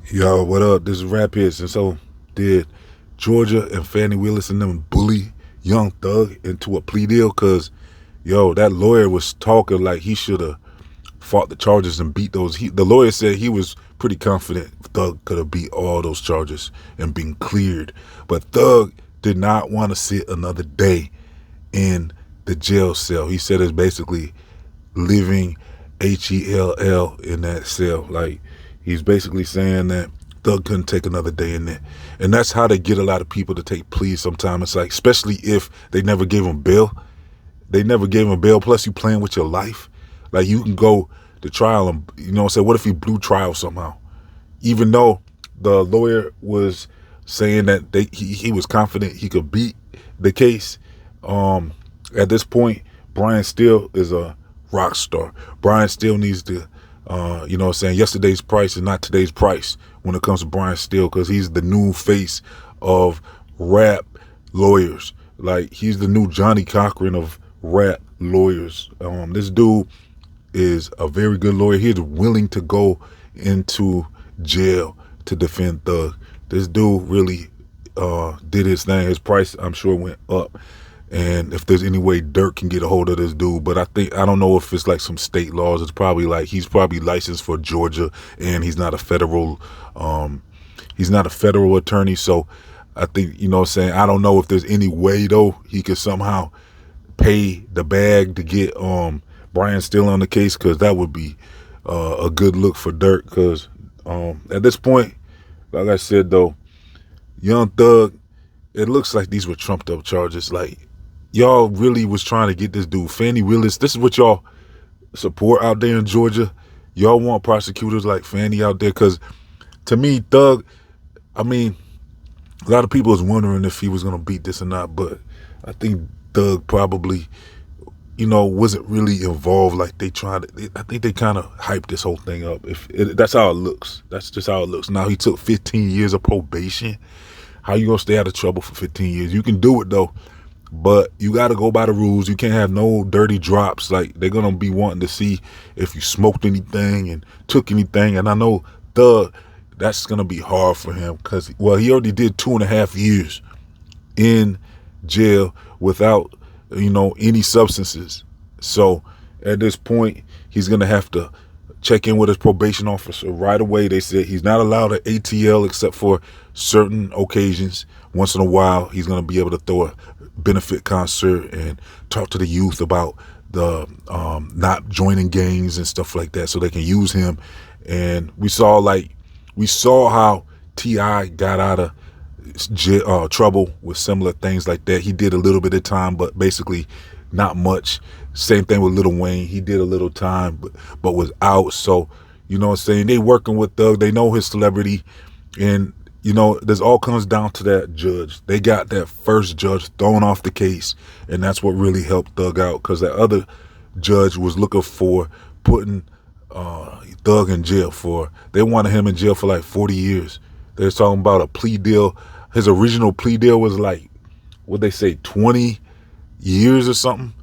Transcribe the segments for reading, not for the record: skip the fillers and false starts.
Yo, what up? This is Rap Hits. And so, did Georgia and Fannie Willis and them bully Young Thug into a plea deal? Because, yo, that lawyer was talking like he should have fought the charges and beat those. The lawyer said he was pretty confident Thug could have beat all those charges and been cleared. But Thug did not want to sit another day in the jail cell. He said it's basically living HELL in that cell. Like, he's basically saying that Thug couldn't take another day in there. And that's how they get a lot of people to take pleas sometimes. It's like, especially if they never gave him bail. They never gave him bail. Plus, you playing with your life. Like, you can go to trial and, say, what if he blew trial somehow? Even though the lawyer was saying that he was confident he could beat the case, at this point, Brian Steele is a rock star. Brian Steele needs to, yesterday's price is not today's price when it comes to Brian Steele, because he's the new face of rap lawyers. Like, he's the new Johnny Cochran of rap lawyers. This dude is a very good lawyer. He's willing to go into jail to defend Thug. This dude really did his thing. His price, I'm sure, went up. And if there's any way Dirk can get a hold of this dude, but I don't know if it's like some state laws. It's probably like he's probably licensed for Georgia, and he's not a federal attorney. So I think, I don't know if there's any way though he could somehow pay the bag to get Brian Steele on the case, because that would be a good look for Dirk. Because at this point, like I said though, Young Thug, it looks like these were trumped up charges. Like, y'all really was trying to get this dude, Fannie Willis. This is what y'all support out there in Georgia. Y'all want prosecutors like Fannie out there, because to me, Thug, I mean, a lot of people was wondering if he was going to beat this or not, but I think Thug probably, wasn't really involved like they tried. I think they kind of hyped this whole thing up. That's how it looks. That's just how it looks. Now, he took 15 years of probation. How you going to stay out of trouble for 15 years? You can do it, though, but you got to go by the rules. You can't have no dirty drops. Like, they're going to be wanting to see if you smoked anything and took anything. And I know Thug, that's going to be hard for him because, well, he already did 2.5 years in jail without, any substances. So at this point, he's going to have to check in with his probation officer right away. They said he's not allowed an ATL except for certain occasions. Once in a while, he's going to be able to throw a benefit concert and talk to the youth about the not joining gangs and stuff like that, so they can use him. And we saw how T.I. got out of trouble with similar things like that. He did a little bit of time, but basically not much. Same thing with Lil Wayne. He did a little time, but was out. So, they working with Thug. They know his celebrity. And, this all comes down to that judge. They got that first judge thrown off the case, and that's what really helped Thug out, because that other judge was looking for putting Thug in jail for. They wanted him in jail for like 40 years. They was talking about a plea deal. His original plea deal was like, what they say, 20 years or something.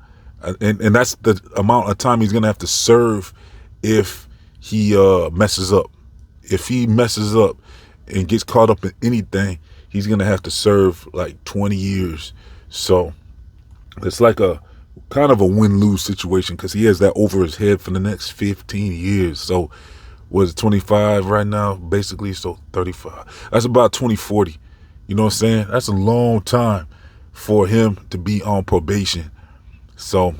And that's the amount of time he's going to have to serve if he messes up. If he messes up and gets caught up in anything, he's going to have to serve like 20 years. So it's like a kind of a win-lose situation, because he has that over his head for the next 15 years. So was it 25 right now, basically? So 35. That's about 2040. You know what I'm saying? That's a long time for him to be on probation. So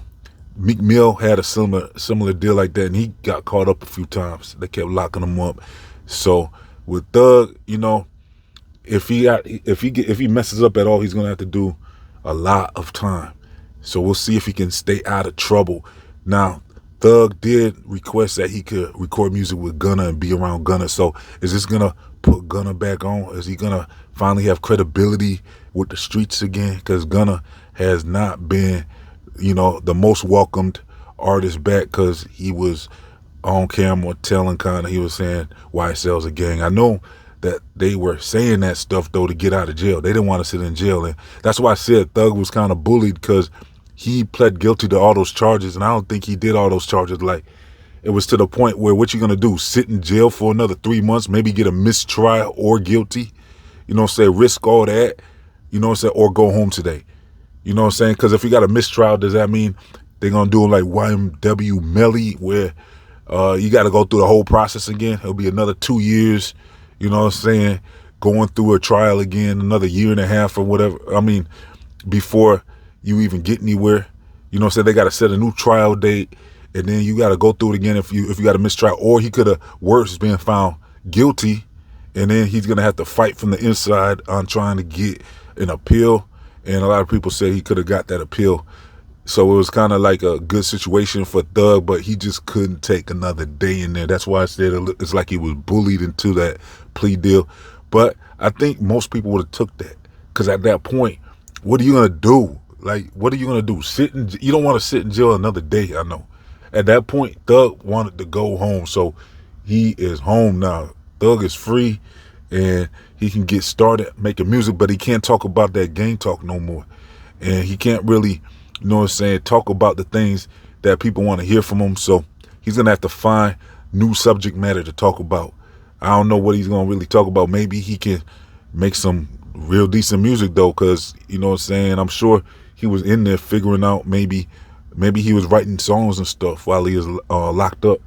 Meek Mill had a similar deal like that, and he got caught up a few times. They kept locking him up. So with Thug, if he messes up at all, he's gonna have to do a lot of time. So we'll see if he can stay out of trouble. Now, Thug did request that he could record music with Gunna and be around Gunna. So is this gonna put Gunna back on? Is he gonna finally have credibility with the streets again? Because Gunna has not been, the most welcomed artist back, because he was on camera telling he was saying YSL's a gang. I know that they were saying that stuff though to get out of jail. They didn't want to sit in jail, and that's why I said Thug was kind of bullied, because he pled guilty to all those charges, and I don't think he did all those charges. Like, it was to the point where what you gonna do? Sit in jail for another 3 months, maybe get a mistrial or guilty, risk all that, or go home today. You know what I'm saying? Because if you got a mistrial, does that mean they're going to do it like YMW Melly, where you got to go through the whole process again? It'll be another 2 years, you know what I'm saying, going through a trial again, another year and a half or whatever. I mean, before you even get anywhere, you know what I'm saying? They got to set a new trial date, and then you got to go through it again if you got a mistrial. Or he could have, worse, been found guilty, and then he's going to have to fight from the inside on trying to get an appeal. And a lot of people say he could have got that appeal. So it was kind of like a good situation for Thug, but he just couldn't take another day in there. That's why I said it's like he was bullied into that plea deal. But I think most people would have took that, because at that point, what are you going to do? Like, what are you going to do? You don't want to sit in jail another day, I know. At that point, Thug wanted to go home. So he is home now. Thug is free, and he can get started making music, but he can't talk about that gang talk no more. And he can't really, talk about the things that people want to hear from him. So he's going to have to find new subject matter to talk about. I don't know what he's going to really talk about. Maybe he can make some real decent music, though, because, I'm sure he was in there figuring out maybe he was writing songs and stuff while he was locked up.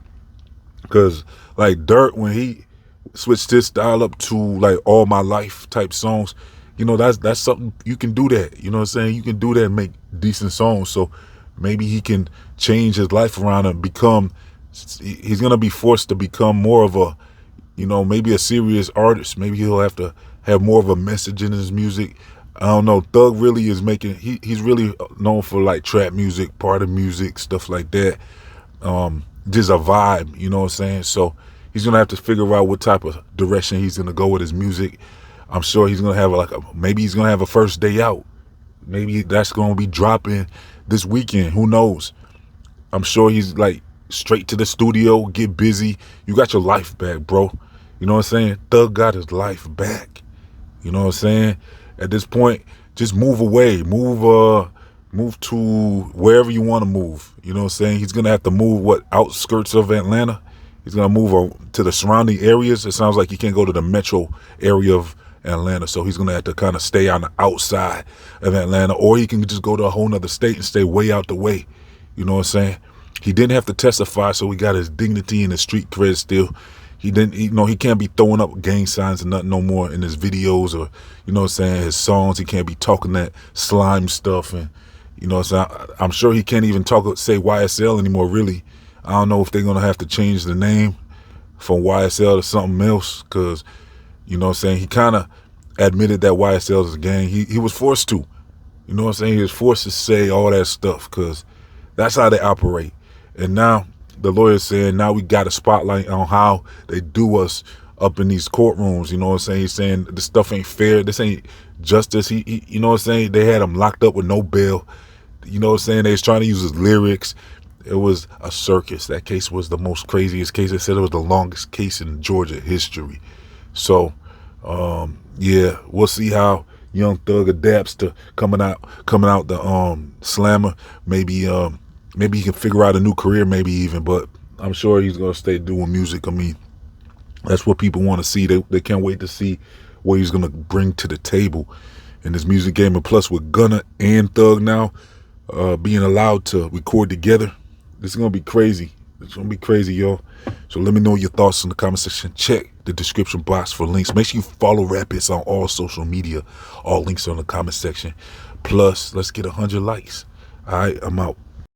Because, like, Dirt, when he switched his style up to like All My Life type songs, that's something you can do that. You know what I'm saying? You can do that and make decent songs. So maybe he can change his life around and he's going to be forced to become more of a, maybe a serious artist. Maybe he'll have to have more of a message in his music. I don't know. Thug really is he's really known for like trap music, party music, stuff like that. Just a vibe, you know what I'm saying? So he's going to have to figure out what type of direction he's going to go with his music. I'm sure he's going to have maybe he's going to have a first day out. Maybe that's going to be dropping this weekend. Who knows? I'm sure he's like straight to the studio, get busy. You got your life back, bro. You know what I'm saying? Thug got his life back. You know what I'm saying? At this point, just move away. Move to wherever you want to move. You know what I'm saying? He's going to have to move, outskirts of Atlanta? He's going to move to the surrounding areas. It sounds like he can't go to the metro area of Atlanta. So he's going to have to kind of stay on the outside of Atlanta. Or he can just go to a whole nother state and stay way out the way. You know what I'm saying? He didn't have to testify, so he got his dignity and his street cred still. He didn't, he can't be throwing up gang signs and nothing no more in his videos or, his songs. He can't be talking that slime stuff. And, so I'm sure he can't even say YSL anymore, really. I don't know if they're going to have to change the name from YSL to something else, because, he kind of admitted that YSL is a gang. He was forced to. You know what I'm saying? He was forced to say all that stuff, because that's how they operate. And now the lawyer's saying now we got a spotlight on how they do us up in these courtrooms. You know what I'm saying? He's saying this stuff ain't fair. This ain't justice. He you know what I'm saying? They had him locked up with no bail. You know what I'm saying? They was trying to use his lyrics. It was a circus. That case was the most craziest case. They said it was the longest case in Georgia history. So, yeah, we'll see how Young Thug adapts to coming out the slammer. Maybe he can figure out a new career, maybe even. But I'm sure he's gonna stay doing music. I mean, that's what people want to see. They can't wait to see what he's gonna bring to the table in this music game. And plus, with Gunna and Thug now being allowed to record together, this is gonna be crazy. It's gonna be crazy, y'all. So let me know your thoughts in the comment section. Check the description box for links. Make sure you follow Rap HITZ on all social media. All links are in the comment section. Plus, let's get 100 likes. All right, I'm out.